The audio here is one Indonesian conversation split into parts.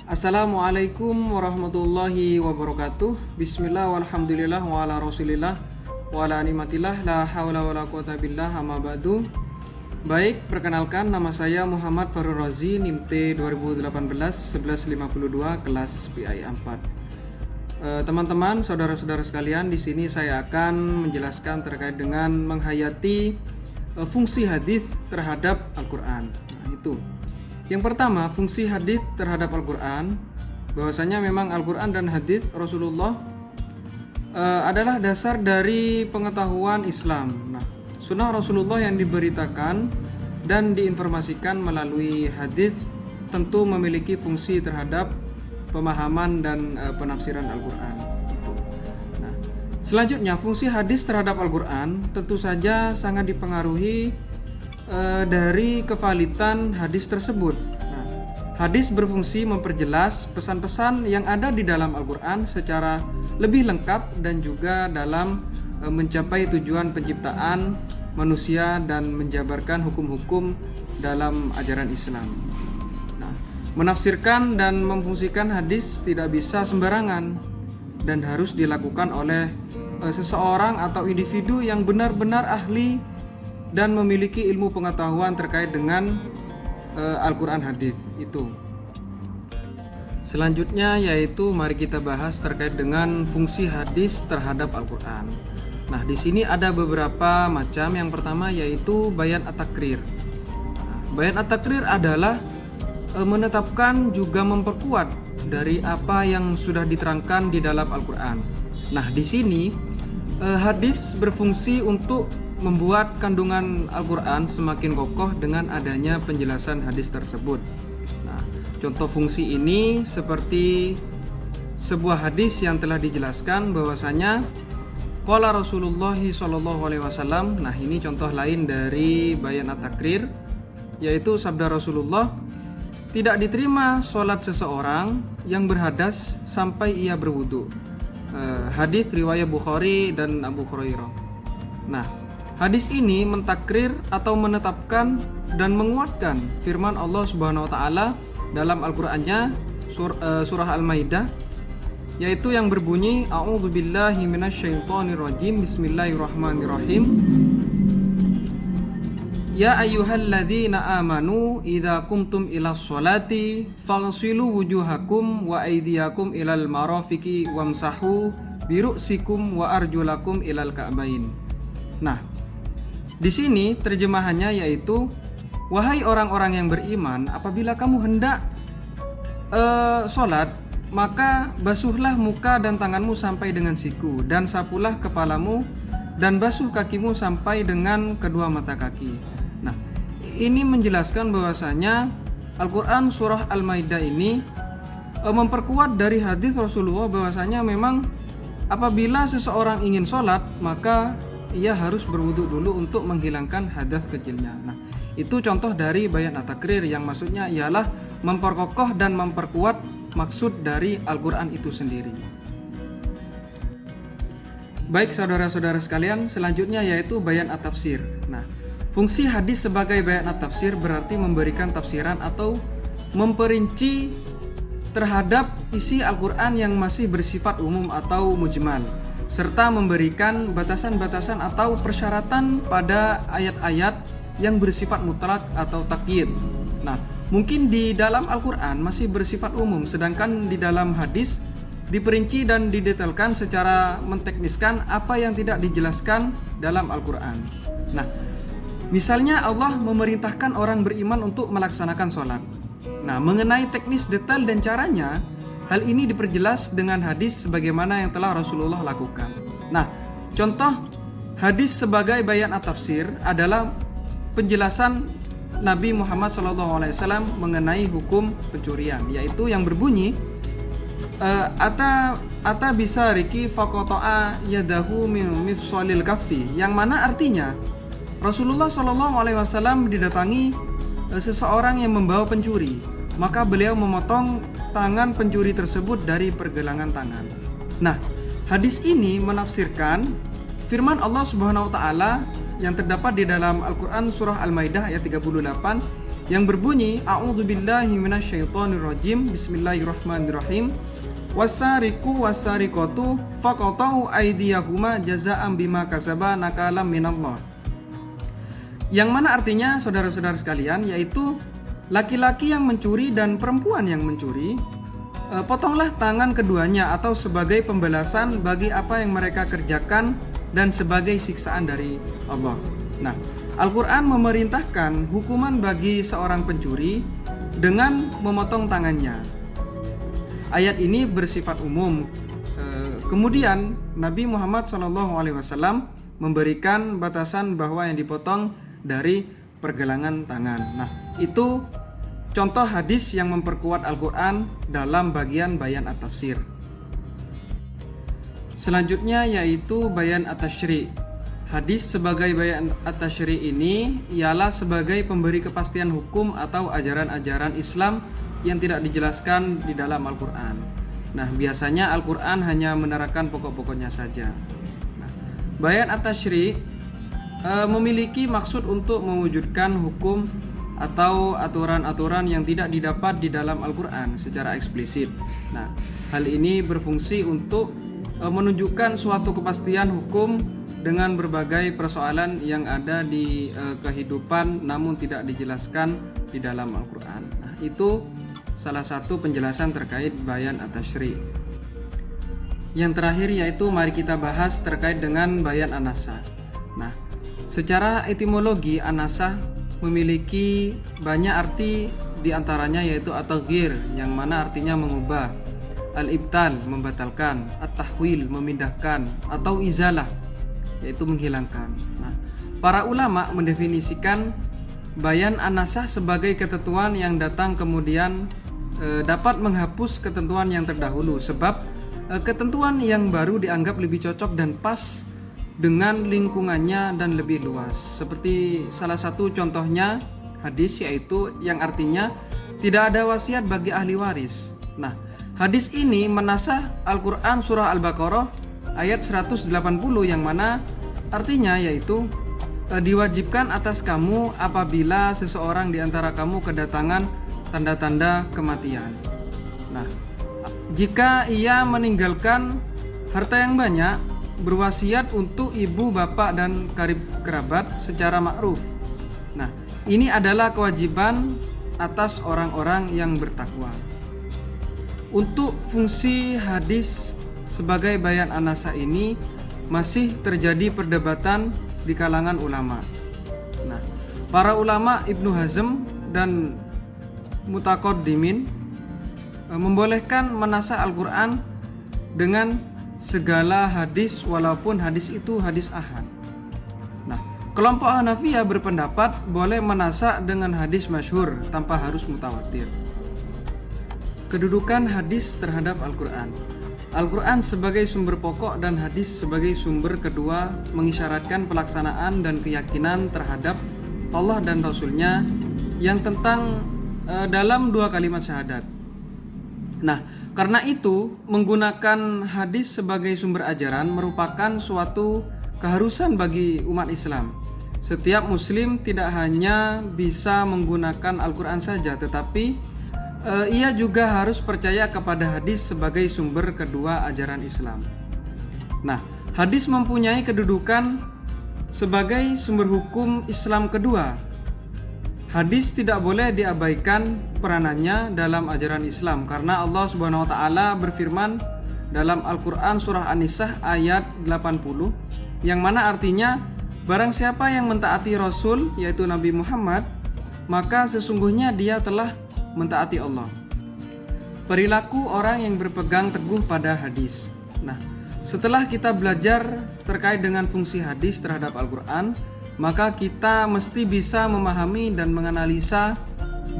Assalamualaikum warahmatullahi wabarakatuh. Bismillah walhamdulillah wa ala rasulillah wa ala nimatillah la hawla wa la quwata billah amma ba'du. Baik, perkenalkan nama saya Muhammad Farul Razi, NIMT 2018 1152 kelas PI 4. Teman-teman, saudara-saudara sekalian, di sini saya akan menjelaskan terkait dengan menghayati fungsi hadis terhadap Al-Qur'an. Nah, itu. Yang pertama, fungsi hadis terhadap Al-Qur'an, bahwasanya memang Al-Qur'an dan hadis Rasulullah adalah dasar dari pengetahuan Islam. Nah, sunnah Rasulullah yang diberitakan dan diinformasikan melalui hadis tentu memiliki fungsi terhadap pemahaman dan penafsiran Al-Qur'an. Nah, selanjutnya fungsi hadis terhadap Al-Qur'an tentu saja sangat dipengaruhi dari kevalitan hadis tersebut. Nah, hadis berfungsi memperjelas pesan-pesan yang ada di dalam Al-Qur'an secara lebih lengkap dan juga dalam mencapai tujuan penciptaan manusia dan menjabarkan hukum-hukum dalam ajaran Islam. Nah, menafsirkan dan memfungsikan hadis tidak bisa sembarangan dan harus dilakukan oleh seseorang atau individu yang benar-benar ahli dan memiliki ilmu pengetahuan terkait dengan Al-Qur'an hadis itu. Selanjutnya yaitu mari kita bahas terkait dengan fungsi hadis terhadap Al-Qur'an. Nah, di sini ada beberapa macam. Yang pertama yaitu bayan at-takrir. Nah, bayan at-takrir adalah menetapkan juga memperkuat dari apa yang sudah diterangkan di dalam Al-Qur'an. Nah, di sini hadis berfungsi untuk membuat kandungan Al-Qur'an semakin kokoh dengan adanya penjelasan hadis tersebut. Nah, contoh fungsi ini seperti sebuah hadis yang telah dijelaskan bahwasanya qala Rasulullah sallallahu alaihi wasallam. Nah, ini contoh lain dari bayan at-takrir, yaitu sabda Rasulullah, tidak diterima sholat seseorang yang berhadas sampai ia berwudu. Hadis riwayat Bukhari dan Abu Hurairah. Nah, hadis ini mentakrir atau menetapkan dan menguatkan firman Allah Subhanahu wa taala dalam Al-Qur'annya surah Al-Maidah, yaitu yang berbunyi a'udzubillahi minasyaitonirrajim bismillahirrahmanirrahim. Ya ayyuhalladzina amanu idza qumtum ilas sholati faghsilu wujuhakum wa aydiyakum ilal marafiqi wamsahu biru'sikum wa arjulakum ilal ka'bain. Nah, di sini terjemahannya yaitu, wahai orang-orang yang beriman, apabila kamu hendak sholat, maka basuhlah muka dan tanganmu sampai dengan siku, dan sapulah kepalamu, dan basuh kakimu sampai dengan kedua mata kaki. Nah, ini menjelaskan bahwasanya Al-Qur'an surah Al-Maidah ini memperkuat dari hadis Rasulullah bahwasanya memang apabila seseorang ingin sholat, maka ia harus berwudu dulu untuk menghilangkan hadas kecilnya. Nah, itu contoh dari bayan at-takrir yang maksudnya ialah memperkokoh dan memperkuat maksud dari Al-Qur'an itu sendiri. Baik saudara-saudara sekalian, selanjutnya yaitu bayan at-tafsir. Nah, fungsi hadis sebagai bayan at-tafsir berarti memberikan tafsiran atau memperinci terhadap isi Al-Qur'an yang masih bersifat umum atau mujmal, serta memberikan batasan-batasan atau persyaratan pada ayat-ayat yang bersifat mutlak atau takyid. Nah, mungkin di dalam Al-Qur'an masih bersifat umum, sedangkan di dalam hadis diperinci dan didetailkan secara mentekniskan apa yang tidak dijelaskan dalam Al-Qur'an. Nah, misalnya Allah memerintahkan orang beriman untuk melaksanakan sholat. Nah, mengenai teknis detail dan caranya, hal ini diperjelas dengan hadis sebagaimana yang telah Rasulullah lakukan. Nah, contoh hadis sebagai bayan at-tafsir adalah penjelasan Nabi Muhammad SAW mengenai hukum pencurian, yaitu yang berbunyi ata bisa riki faqata'a yadahu min mifsalil kaffi, yang mana artinya Rasulullah SAW didatangi seseorang yang membawa pencuri, maka beliau memotong tangan pencuri tersebut dari pergelangan tangan. Nah, hadis ini menafsirkan firman Allah Subhanahu wa taala yang terdapat di dalam Al-Qur'an surah Al-Maidah ayat 38 yang berbunyi a'udzubillahi minasyaitonirrajim, bismillahirrahmanirrahim, wasariqu wasariqatu faqata'u aydiyahuma jazaa'an bima kasaba nakalam minallah. Yang mana artinya, saudara-saudara sekalian, yaitu laki-laki yang mencuri dan perempuan yang mencuri, potonglah tangan keduanya atau sebagai pembalasan bagi apa yang mereka kerjakan dan sebagai siksaan dari Allah. Nah, Al-Quran memerintahkan hukuman bagi seorang pencuri dengan memotong tangannya. Ayat ini bersifat umum. Kemudian Nabi Muhammad SAW memberikan batasan bahwa yang dipotong dari pergelangan tangan. Nah, itu contoh hadis yang memperkuat Al-Quran dalam bagian bayan at-tafsir. Selanjutnya yaitu bayan at-tashri'. Hadis sebagai bayan at-tashri' ini ialah sebagai pemberi kepastian hukum atau ajaran-ajaran Islam yang tidak dijelaskan di dalam Al-Quran. Nah, biasanya Al-Quran hanya menerangkan pokok-pokoknya saja. Nah, bayan at-tashri' memiliki maksud untuk mewujudkan hukum atau aturan-aturan yang tidak didapat di dalam Al-Quran secara eksplisit. Nah, hal ini berfungsi untuk menunjukkan suatu kepastian hukum dengan berbagai persoalan yang ada di kehidupan namun tidak dijelaskan di dalam Al-Quran. Nah, itu salah satu penjelasan terkait bayan at-tashri'. Yang terakhir yaitu mari kita bahas terkait dengan bayan an-nasah. Nah, secara etimologi an-nasah memiliki banyak arti, diantaranya yaitu at-taghyir yang mana artinya mengubah, al-ibtal membatalkan, at-tahwil memindahkan, atau izalah yaitu menghilangkan. Nah, para ulama mendefinisikan bayan an-nasah sebagai ketentuan yang datang kemudian dapat menghapus ketentuan yang terdahulu, sebab ketentuan yang baru dianggap lebih cocok dan pas dengan lingkungannya dan lebih luas. Seperti salah satu contohnya hadis, yaitu yang artinya tidak ada wasiat bagi ahli waris. Nah, hadis ini menasah Al-Quran surah Al-Baqarah ayat 180 yang mana artinya yaitu diwajibkan atas kamu apabila seseorang di antara kamu kedatangan tanda-tanda kematian. Nah, jika ia meninggalkan harta yang banyak, berwasiat untuk ibu, bapak, dan karib kerabat secara ma'ruf. Nah, ini adalah kewajiban atas orang-orang yang bertakwa. Untuk fungsi hadis sebagai bayan an-nasah ini masih terjadi perdebatan di kalangan ulama. Nah, para ulama Ibnu Hazm dan Mutaqaddimin membolehkan menasah Al-Quran dengan segala hadis walaupun hadis itu hadis ahad. Nah, kelompok Hanafiyah berpendapat boleh menasah dengan hadis masyhur tanpa harus mutawatir. Kedudukan hadis terhadap Al-Quran. Al-Quran sebagai sumber pokok dan hadis sebagai sumber kedua mengisyaratkan pelaksanaan dan keyakinan terhadap Allah dan Rasul-Nya yang tentang dalam dua kalimat syahadat. Nah, karena itu menggunakan hadis sebagai sumber ajaran merupakan suatu keharusan bagi umat Islam. Setiap muslim tidak hanya bisa menggunakan Al-Quran saja, tetapi ia juga harus percaya kepada hadis sebagai sumber kedua ajaran Islam. Nah, hadis mempunyai kedudukan sebagai sumber hukum Islam kedua. Hadis tidak boleh diabaikan peranannya dalam ajaran Islam karena Allah Subhanahu wa taala berfirman dalam Al-Qur'an surah An-Nisa ayat 80 yang mana artinya barang siapa yang mentaati Rasul yaitu Nabi Muhammad maka sesungguhnya dia telah mentaati Allah. Perilaku orang yang berpegang teguh pada hadis. Nah, setelah kita belajar terkait dengan fungsi hadis terhadap Al-Qur'an, maka kita mesti bisa memahami dan menganalisa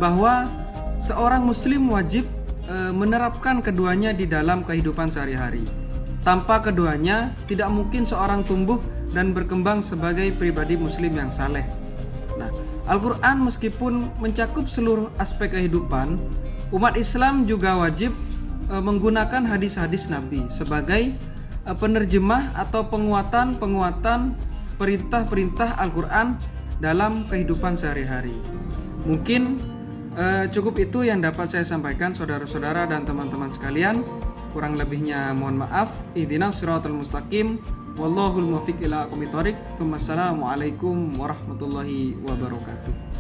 bahwa seorang muslim wajib menerapkan keduanya di dalam kehidupan sehari-hari. Tanpa keduanya, tidak mungkin seorang tumbuh dan berkembang sebagai pribadi muslim yang saleh. Nah, Al-Quran meskipun mencakup seluruh aspek kehidupan, umat Islam juga wajib menggunakan hadis-hadis Nabi sebagai penerjemah atau penguatan perintah-perintah Al-Quran dalam kehidupan sehari-hari. Mungkin cukup itu yang dapat saya sampaikan saudara-saudara dan teman-teman sekalian. Kurang lebihnya mohon maaf. Ihdinas siratal mustaqim. Wallahul muwaffiq ila aqwamit thoriq. Wassalamualaikum warahmatullahi wabarakatuh.